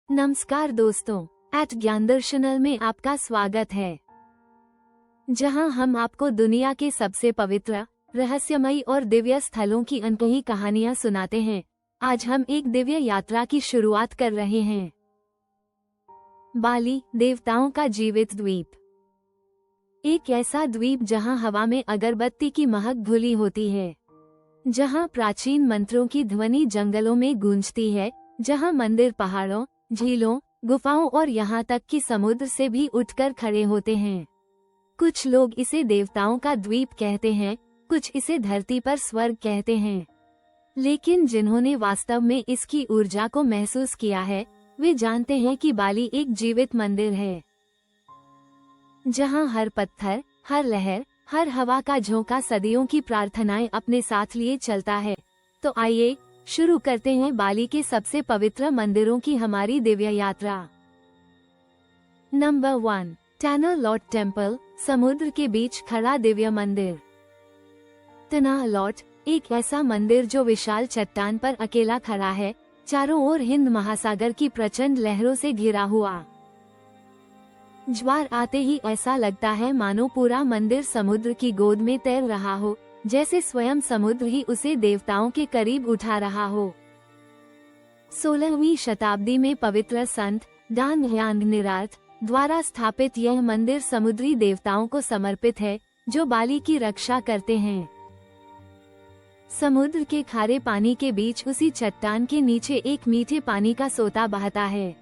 नमस्कार दोस्तों, एट ज्ञान दर्शनल में आपका स्वागत है, जहां हम आपको दुनिया के सबसे पवित्र, रहस्यमयी और दिव्य स्थलों की अनकही कहानियां सुनाते हैं। आज हम एक दिव्य यात्रा की शुरुआत कर रहे हैं। बाली, देवताओं का जीवित द्वीप। एक ऐसा द्वीप जहां हवा में अगरबत्ती की महक घुली होती है, जहां प्राचीन मंत्रों की ध्वनि जंगलों में गूंजती है, जहां मंदिर पहाड़ों, झीलों, गुफाओं और यहाँ तक कि समुद्र से भी उठकर खड़े होते हैं। कुछ लोग इसे देवताओं का द्वीप कहते हैं, कुछ इसे धरती पर स्वर्ग कहते हैं। लेकिन जिन्होंने वास्तव में इसकी ऊर्जा को महसूस किया है, वे जानते हैं कि बाली एक जीवित मंदिर है, जहाँ हर पत्थर, हर लहर, हर हवा का झोंका सदियों की प्रार्थनाएं अपने साथ लिए चलता है। तो आइए शुरू करते हैं बाली के सबसे पवित्र मंदिरों की हमारी दिव्य यात्रा। नंबर 1, टैनर लॉट टेम्पल, समुद्र के बीच खड़ा दिव्य मंदिर। टैनर लॉट एक ऐसा मंदिर जो विशाल चट्टान पर अकेला खड़ा है, चारों ओर हिंद महासागर की प्रचंड लहरों से घिरा हुआ। ज्वार आते ही ऐसा लगता है मानो पूरा मंदिर समुद्र की गोद में तैर रहा हो, जैसे स्वयं समुद्र ही उसे देवताओं के करीब उठा रहा हो। 16वीं शताब्दी में पवित्र संत डान ह्यांग निरार्थ द्वारा स्थापित यह मंदिर समुद्री देवताओं को समर्पित है, जो बाली की रक्षा करते हैं। समुद्र के खारे पानी के बीच उसी चट्टान के नीचे एक मीठे पानी का सोता बहता है,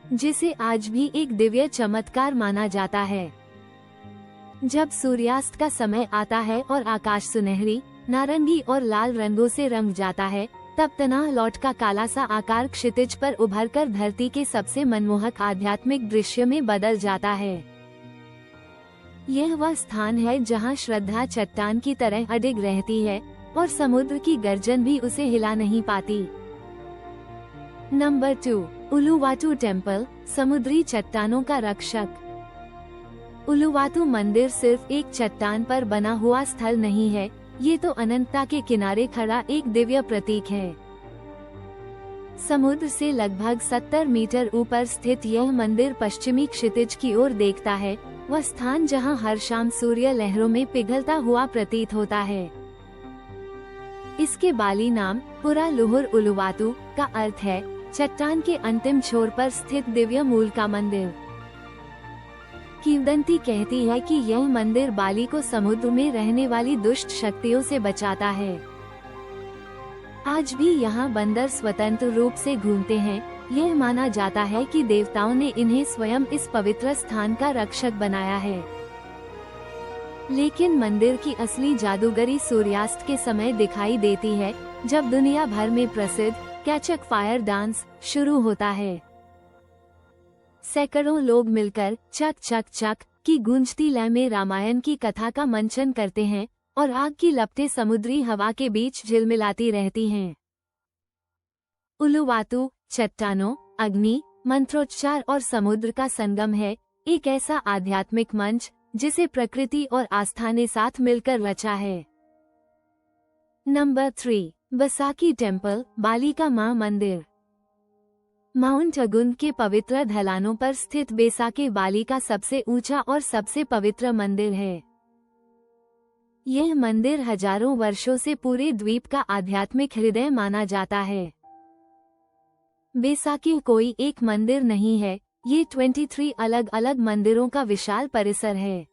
जिसे आज भी एक दिव्य चमत्कार माना जाता है। जब सूर्यास्त का समय आता है और आकाश सुनहरी, नारंगी और लाल रंगों से रंग जाता है, तब टैनर लॉट का काला सा आकार क्षितिज पर उभरकर धरती के सबसे मनमोहक आध्यात्मिक दृश्य में बदल जाता है। यह वह स्थान है जहां श्रद्धा चट्टान की तरह अडिग रहती है और समुद्र की गर्जन भी उसे हिला नहीं पाती। नंबर 2, उलुवातु टेम्पल, समुद्री चट्टानों का रक्षक। उलुवातु मंदिर सिर्फ एक चट्टान पर बना हुआ स्थल नहीं है, ये तो अनंतता के किनारे खड़ा एक दिव्य प्रतीक है। समुद्र से लगभग 70 मीटर ऊपर स्थित यह मंदिर पश्चिमी क्षितिज की ओर देखता है, वह स्थान जहां हर शाम सूर्य लहरों में पिघलता हुआ प्रतीत होता है। इसके बाली नाम पुरा लुहुर उलुवातु का अर्थ है चट्टान के अंतिम छोर पर स्थित दिव्य मूल का मंदिर। किंवदंती कहती है कि यह मंदिर बाली को समुद्र में रहने वाली दुष्ट शक्तियों से बचाता है। आज भी यहाँ बंदर स्वतंत्र रूप से घूमते हैं। यह माना जाता है कि देवताओं ने इन्हें स्वयं इस पवित्र स्थान का रक्षक बनाया है। लेकिन मंदिर की असली जादूगरी सूर्यास्त के समय दिखाई देती है, जब दुनिया भर में प्रसिद्ध कैचक फायर डांस शुरू होता है। सैकड़ों लोग मिलकर चक चक चक की गूंजती लय में रामायण की कथा का मंचन करते हैं और आग की लपटें समुद्री हवा के बीच झिलमिलाती रहती हैं। उलुवातु चट्टानों, अग्नि, मंत्रोच्चार और समुद्र का संगम है, एक ऐसा आध्यात्मिक मंच जिसे प्रकृति और आस्था ने साथ मिलकर रचा है। नंबर 3, बसाकी टेम्पल, बाली का मां मंदिर। माउंट अगुंग के पवित्र ढलानों पर स्थित बेसाकी बाली का सबसे ऊंचा और सबसे पवित्र मंदिर है। यह मंदिर हजारों वर्षों से पूरे द्वीप का आध्यात्मिक हृदय माना जाता है। बेसाकी कोई एक मंदिर नहीं है, ये 23 अलग अलग मंदिरों का विशाल परिसर है।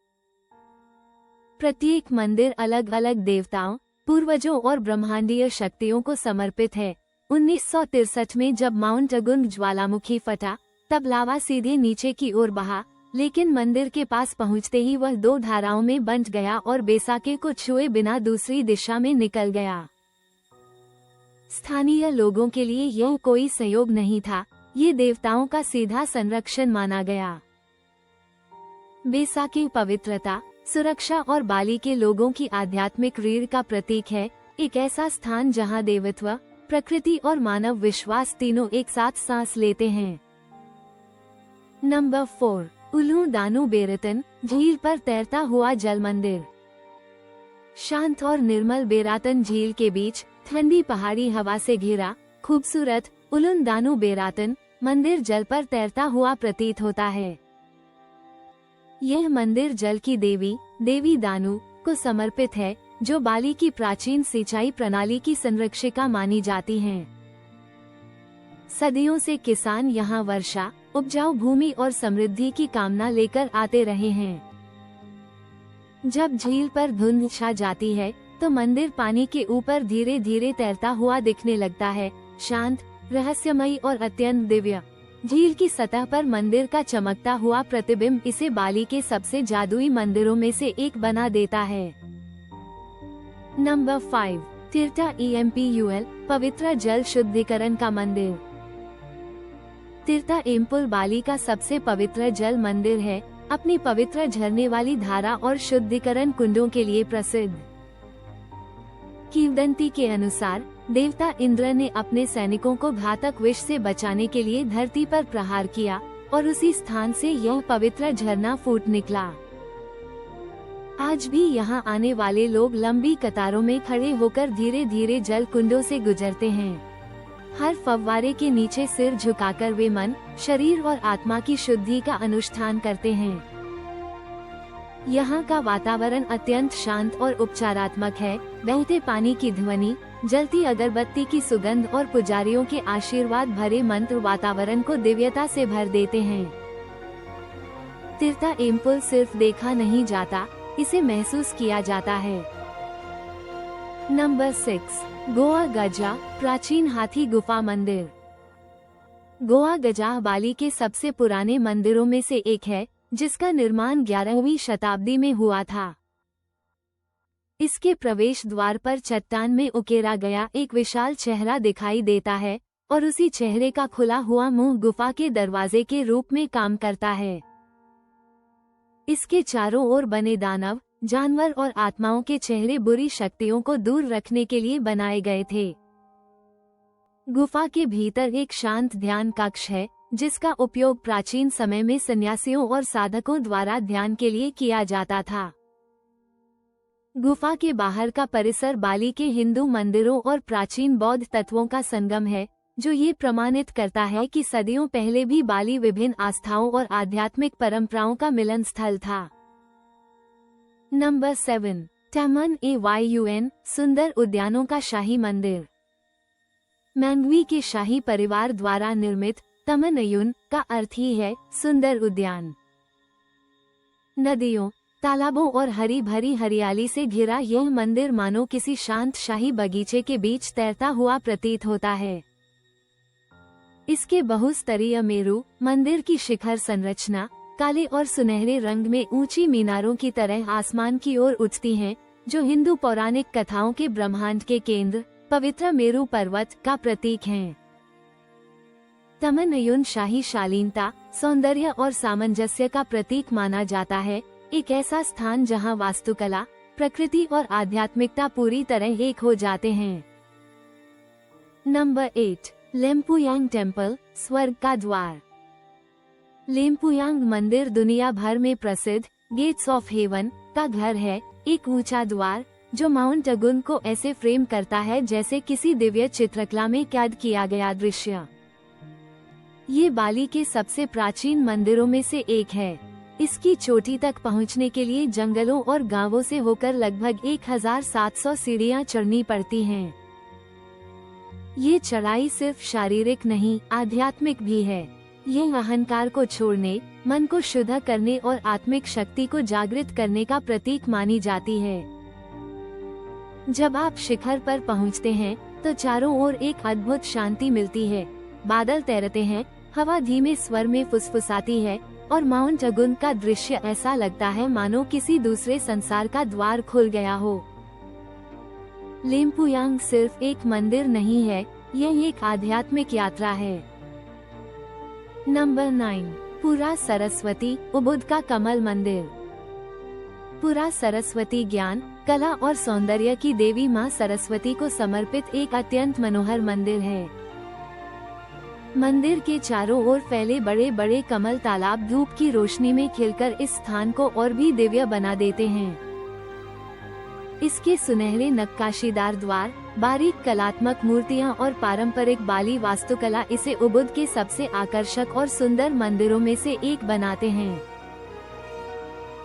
प्रत्येक मंदिर अलग अलग देवताओं, पूर्वजों और ब्रह्मांडीय शक्तियों को समर्पित है। 1963 में जब माउंट अगुंग ज्वालामुखी फटा, तब लावा सीधे नीचे की ओर बहा, लेकिन मंदिर के पास पहुंचते ही वह 2 धाराओं में बंट गया और बेसाकी को छुए बिना दूसरी दिशा में निकल गया। स्थानीय लोगों के लिए यह कोई संयोग नहीं था, ये देवताओं का सीधा संरक्षण माना गया। बेसाकी पवित्रता, सुरक्षा और बाली के लोगों की आध्यात्मिक रीढ़ का प्रतीक है, एक ऐसा स्थान जहां देवत्व, प्रकृति और मानव विश्वास तीनों एक साथ सांस लेते हैं। नंबर 4, उलू दानु बेरातन, झील पर तैरता हुआ जल मंदिर। शांत और निर्मल बेरातन झील के बीच ठंडी पहाड़ी हवा से घिरा खूबसूरत उलुन दानु बेरातन मंदिर जल पर तैरता हुआ प्रतीत होता है। यह मंदिर जल की देवी दानु को समर्पित है, जो बाली की प्राचीन सिंचाई प्रणाली की संरक्षिका मानी जाती हैं। सदियों से किसान यहाँ वर्षा, उपजाऊ भूमि और समृद्धि की कामना लेकर आते रहे हैं। जब झील पर धुंध छा जाती है तो मंदिर पानी के ऊपर धीरे धीरे तैरता हुआ दिखने लगता है, शांत, रहस्यमयी और अत्यंत दिव्य। झील की सतह पर मंदिर का चमकता हुआ प्रतिबिंब इसे बाली के सबसे जादुई मंदिरों में से एक बना देता है। नंबर 5, तीर्था एम्पुल, पवित्र जल शुद्धिकरण का मंदिर। तीर्था एम्पुल बाली का सबसे पवित्र जल मंदिर है, अपनी पवित्र झरने वाली धारा और शुद्धिकरण कुंडों के लिए प्रसिद्ध। किंवदंती के अनुसार देवता इंद्र ने अपने सैनिकों को घातक विष से बचाने के लिए धरती पर प्रहार किया और उसी स्थान से यह पवित्र झरना फूट निकला। आज भी यहाँ आने वाले लोग लंबी कतारों में खड़े होकर धीरे धीरे जल कुंडों से गुजरते हैं। हर फव्वारे के नीचे सिर झुकाकर वे मन, शरीर और आत्मा की शुद्धि का अनुष्ठान करते हैं। यहाँ का वातावरण अत्यंत शांत और उपचारात्मक है। बहते पानी की ध्वनि, जलती अगरबत्ती की सुगंध और पुजारियों के आशीर्वाद भरे मंत्र वातावरण को दिव्यता से भर देते हैं। तीर्था एम्पुल सिर्फ देखा नहीं जाता, इसे महसूस किया जाता है। नंबर 6, गोवा गजा, प्राचीन हाथी गुफा मंदिर। गोवा गजा बाली के सबसे पुराने मंदिरों में से एक है, जिसका निर्माण 11वीं शताब्दी में हुआ था। इसके प्रवेश द्वार पर चट्टान में उकेरा गया एक विशाल चेहरा दिखाई देता है और उसी चेहरे का खुला हुआ मुंह गुफा के दरवाजे के रूप में काम करता है। इसके चारों ओर बने दानव, जानवर और आत्माओं के चेहरे बुरी शक्तियों को दूर रखने के लिए बनाए गए थे। गुफा के भीतर एक शांत ध्यान कक्ष है, जिसका उपयोग प्राचीन समय में सन्यासियों और साधकों द्वारा ध्यान के लिए किया जाता था। गुफा के बाहर का परिसर बाली के हिंदू मंदिरों और प्राचीन बौद्ध तत्वों का संगम है, जो ये प्रमाणित करता है कि सदियों पहले भी बाली विभिन्न आस्थाओं और आध्यात्मिक परंपराओं का मिलन स्थल था। नंबर 7, टमन एवायुन, सुंदर उद्यानों का शाही मंदिर। मैंगवी के शाही परिवार द्वारा निर्मित तमनयुन का अर्थ ही है सुंदर उद्यान। नदियों, तालाबों और हरी भरी हरियाली से घिरा यह मंदिर मानो किसी शांत शाही बगीचे के बीच तैरता हुआ प्रतीत होता है। इसके बहुस्तरीय मेरू मंदिर की शिखर संरचना काले और सुनहरे रंग में ऊंची मीनारों की तरह आसमान की ओर उठती हैं, जो हिंदू पौराणिक कथाओं के ब्रह्मांड के केंद्र पवित्र मेरू पर्वत का प्रतीक हैं। तमनयुन शाही शालीनता, सौंदर्य और सामंजस्य का प्रतीक माना जाता है, एक ऐसा स्थान जहां वास्तुकला, प्रकृति और आध्यात्मिकता पूरी तरह एक हो जाते हैं। नंबर 8, लेम्पुयांग टेम्पल, स्वर्ग का द्वार। लेम्पुयांग मंदिर दुनिया भर में प्रसिद्ध गेट्स ऑफ हेवन का घर है, एक ऊंचा द्वार जो माउंट अगुन को ऐसे फ्रेम करता है जैसे किसी दिव्य चित्रकला में कैद किया गया दृश्य। ये बाली के सबसे प्राचीन मंदिरों में से एक है। इसकी चोटी तक पहुंचने के लिए जंगलों और गांवों से होकर लगभग 1700 सीढ़ियां चढ़नी पड़ती हैं। ये चढ़ाई सिर्फ शारीरिक नहीं, आध्यात्मिक भी है। ये अहंकार को छोड़ने, मन को शुद्ध करने और आत्मिक शक्ति को जागृत करने का प्रतीक मानी जाती है। जब आप शिखर पर पहुंचते हैं, तो चारों ओर एक अद्भुत शांति मिलती है। बादल तैरते हैं, हवा धीमे स्वर में फुसफुसाती है और माउंट अगुन का दृश्य ऐसा लगता है मानो किसी दूसरे संसार का द्वार खुल गया हो। लेम्पुयांग सिर्फ एक मंदिर नहीं है, यह एक आध्यात्मिक यात्रा है। नंबर 9, पुरा सरस्वती, उबुद का कमल मंदिर। पुरा सरस्वती ज्ञान, कला और सौंदर्य की देवी मां सरस्वती को समर्पित एक अत्यंत मनोहर मंदिर है। मंदिर के चारों ओर फैले बड़े बड़े कमल तालाब धूप की रोशनी में खिलकर इस स्थान को और भी दिव्य बना देते हैं। इसके सुनहरे नक्काशीदार द्वार, बारीक कलात्मक मूर्तियां और पारंपरिक बाली वास्तुकला इसे उबुद के सबसे आकर्षक और सुंदर मंदिरों में से एक बनाते हैं।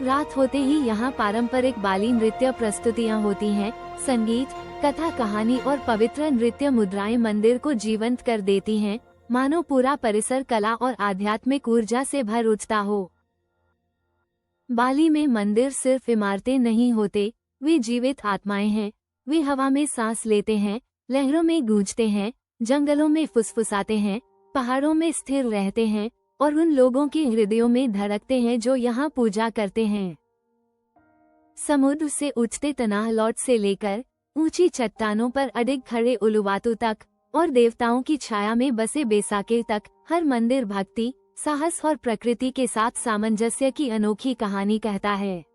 रात होते ही यहाँ पारंपरिक बाली नृत्य प्रस्तुतियाँ होती हैं। संगीत, कथा, कहानी और पवित्र नृत्य मुद्राएं मंदिर को जीवंत कर देती हैं, मानो पूरा परिसर कला और आध्यात्मिक ऊर्जा से भर उठता हो। बाली में मंदिर सिर्फ इमारतें नहीं होते, वे जीवित आत्माएं हैं। वे हवा में सांस लेते हैं, लहरों में गूंजते हैं, जंगलों में फुसफुसाते हैं, पहाड़ों में स्थिर रहते हैं और उन लोगों के हृदयों में धड़कते हैं जो यहाँ पूजा करते हैं। समुद्र से उठते तनाह लौट से लेकर ऊंची चट्टानों पर अडिग खड़े उलुवातु तक और देवताओं की छाया में बसे बेसाके तक, हर मंदिर भक्ति, साहस और प्रकृति के साथ सामंजस्य की अनोखी कहानी कहता है।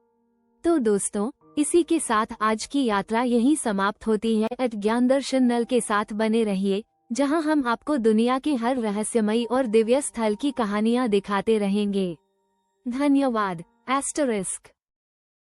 तो दोस्तों, इसी के साथ आज की यात्रा यहीं समाप्त होती है। ज्ञान दर्शन नल के साथ बने रहिए, जहां हम आपको दुनिया के हर रहस्यमयी और दिव्य स्थल की कहानियां दिखाते रहेंगे। धन्यवाद। ****